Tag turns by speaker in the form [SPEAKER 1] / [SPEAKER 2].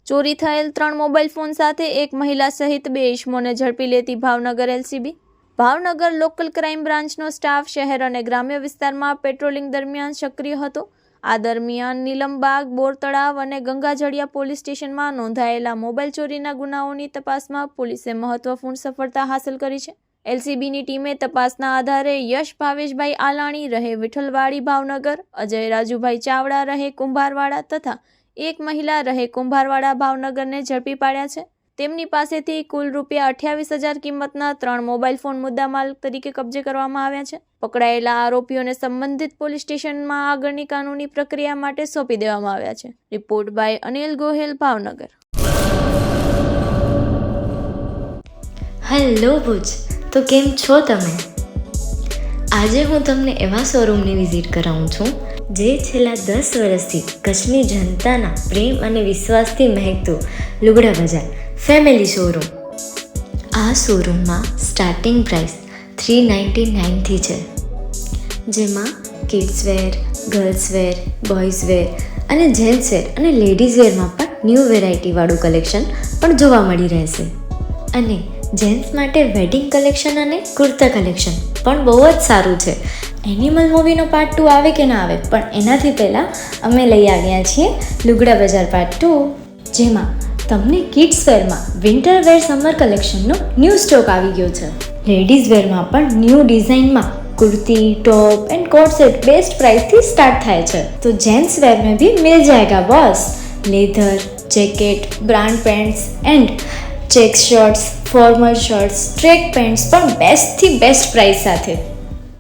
[SPEAKER 1] ચોરી થયેલ 3 mobile phone સાથે એક મહિલા સહિત 2 ઇસમોને ઝડપી લેતી Bhavnagar LCB. Bhavnagar local crime બ્રાન્ચનો સ્ટાફ શહેર અને ગ્રામ્ય વિસ્તારમાં પેટ્રોલિંગ દરમિયાન સક્રિય હતો। આ દરમિયાન નીલમબાગ, બોરતળાવ અને ગંગાજળિયા પોલીસ સ્ટેશનમાં નોંધાયેલા મોબાઈલ ચોરીના ગુનાઓની તપાસમાં પોલીસે મહત્વપૂર્ણ સફળતા હાંસલ કરી છે। એલસીબીની ટીમે તપાસના આધારે યશ ભાવેશભાઈ આલાણી રહે વિઠ્ઠલવાડી ભાવનગર, અજય રાજુભાઈ ચાવડા રહે કુંભારવાડા તથા એક મહિલા રહે કુંભારવાડા ભાવનગરને ઝડપી પાડ્યા છે। તેમની પાસેથી કુલ ₹28,000 કિંમતના 3 મોબાઈલ ફોન મુદ્દામાલ તરીકે કબજે કરવામાં આવ્યા છે। પકડાયેલા આરોપીઓને સંબંધિત પોલીસ સ્ટેશનમાં આગળની કાનૂની પ્રક્રિયા માટે સોંપી દેવામાં આવ્યા છે। Report by Anil Gohel, Bhavnagar.
[SPEAKER 2] Hello Bhuj, તો કેમ છો તમે? આજે હું તમને એવા શોરૂમની વિઝિટ કરાવું છું જે છેલ્લા 10 વર્ષથી કચ્છની જનતાના પ્રેમ અને વિશ્વાસથી મહેકતું લુગડા બજાર ફેમિલી શોરૂમ। આ શોરૂમમાં સ્ટાર્ટિંગ પ્રાઇસ $399થી છે, જેમાં kids wear, girls wear, boys wear અને જેન્ટ્સ વેર અને લેડીઝ વેરમાં પણ ન્યૂ વેરાયટીવાળું કલેક્શન પણ જોવા મળી રહેશે। અને જેન્ટ્સ માટે વેડિંગ કલેક્શન અને કુર્તા કલેક્શન પણ બહુ જ સારું છે। એનિમલ મૂવીનો પાર્ટ 2 આવે કે ના આવે, પણ એનાથી પહેલાં અમે લઈ આવ્યા છીએ લુગડા બજાર પાર્ટ 2, જેમાં તમને કિડ્સ વેરમાં વિન્ટર વેર સમર કલેક્શનનો ન્યૂ સ્ટોક આવી ગયો છે। લેડીઝ વેરમાં પણ ન્યૂ ડિઝાઇનમાં kurti, top and coat set best price थी स्टार्ट थाय छे। तो जेंट्स वेर में भी मिल जाएगा boss. Leather, jacket, brand pants and check shirts, formal shirts, track pants पर बेस्ट थी बेस्ट प्राइस साथे।